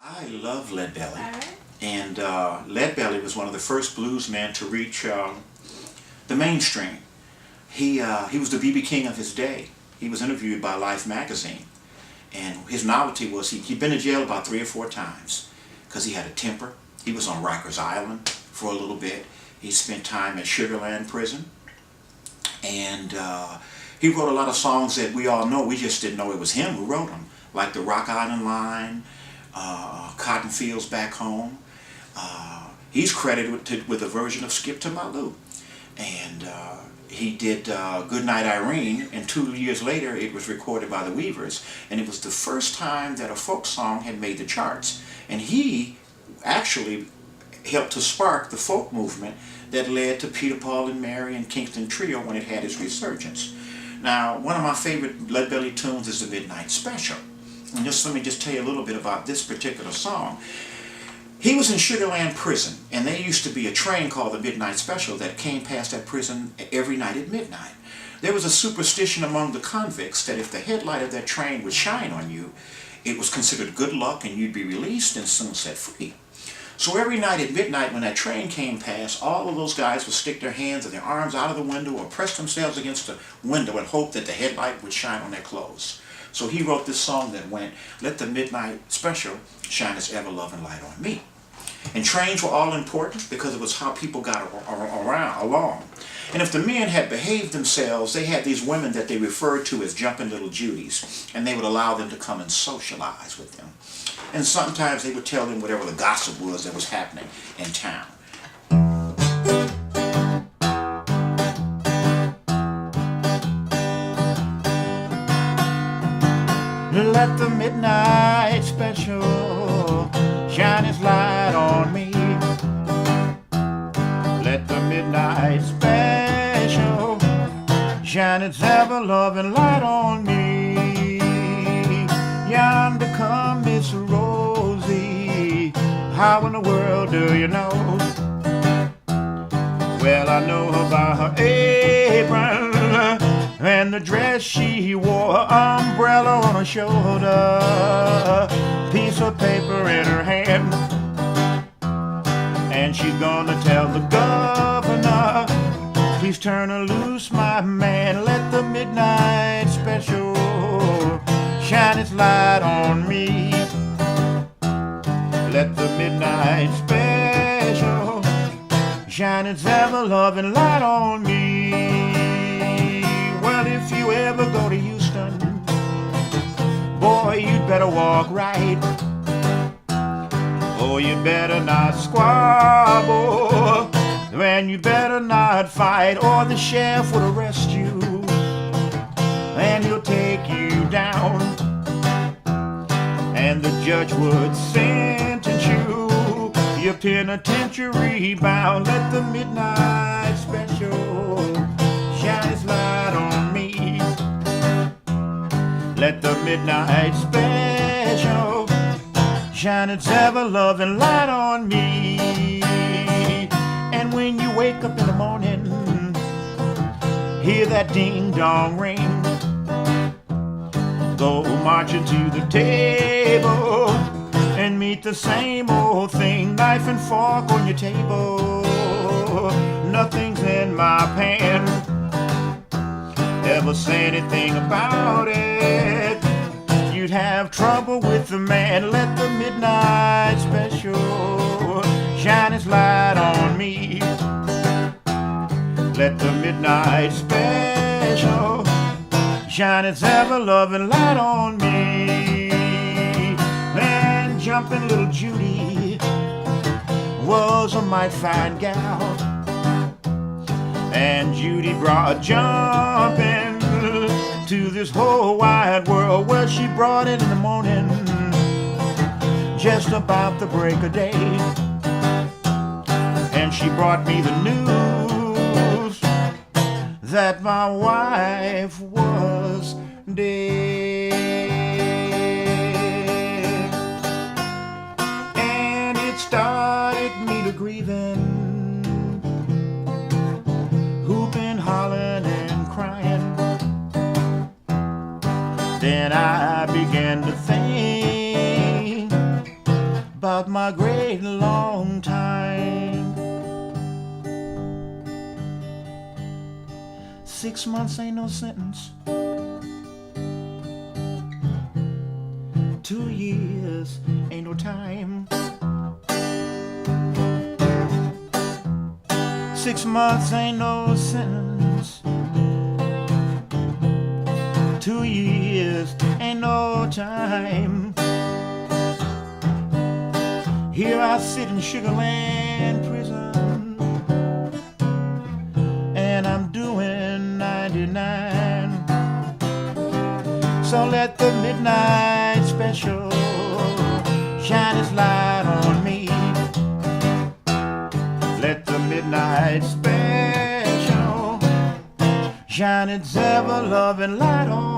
I love Leadbelly, All right. and Leadbelly was one of the first blues men to reach the mainstream. He was the B.B. King of his day. He was interviewed by Life magazine, and his novelty was he'd been in jail about 3 or 4 times because he had a temper. He was on Rikers Island for a little bit. He spent time at Sugarland prison, and he wrote a lot of songs that we all know. We just didn't know it was him who wrote them, like the Rock Island Line, Cotton Fields Back Home. He's credited with a version of Skip to My Lou. And he did Good Night Irene, and 2 years later it was recorded by the Weavers, and it was the first time that a folk song had made the charts. And he actually helped to spark the folk movement that led to Peter, Paul and Mary and Kingston Trio when it had its resurgence. Now, one of my favorite Leadbelly tunes is the Midnight Special. And let me just tell you a little bit about this particular song. He was in Sugarland prison, and there used to be a train called the Midnight Special that came past that prison every night at midnight. There was a superstition among the convicts that if the headlight of that train would shine on you, it was considered good luck and you'd be released and soon set free. So every night at midnight when that train came past, all of those guys would stick their hands and their arms out of the window or press themselves against the window and hope that the headlight would shine on their clothes. So he wrote this song that went, "Let the midnight special shine its ever-loving light on me." And trains were all important because it was how people got along. And if the men had behaved themselves, they had these women that they referred to as jumping little Judies, and they would allow them to come and socialize with them. And sometimes they would tell them whatever the gossip was that was happening in town. Let the midnight special shine its light on me. Let the midnight special shine its ever-loving light on me. Yonder come Miss Rosie, how in the world do you know? Well, I know about her apron and the dress she wore, umbrella on her shoulder, piece of paper in her hand. And she's gonna tell the governor, please turn her loose, my man. Let the midnight special shine its light on me. Let the midnight special shine its ever-loving light on me. Well, if you ever go to Houston, boy, you'd better walk right. Oh, you better not squabble, and you better not fight, or the sheriff would arrest you, and he'll take you down, and the judge would sentence you, your penitentiary bound. Let the midnight special shine its light on me. Let the midnight special shine its ever-loving light on me. And when you wake up in the morning, hear that ding-dong ring, go marching to the table and meet the same old thing, knife and fork on your table, nothing's in my pan. Ever say anything about it, you'd have trouble with the man. Let the midnight special shine its light on me. Let the midnight special shine its ever-loving light on me. And jumping little Judy was a mighty fine gal, and Judy brought jumping to this whole wide world. Well, she brought it in the morning, just about the break of day, and she brought me the news that my wife was dead. And it started me to grieving, hooping, hollering, and crying. Then I began to think 6 months ain't no sentence. 2 years ain't no time. 6 months ain't no sentence. 2 years ain't no time. Here I sit in Sugarland prison, and I'm doing 99. So let the midnight special shine its light on me. Let the midnight special shine its ever-loving light on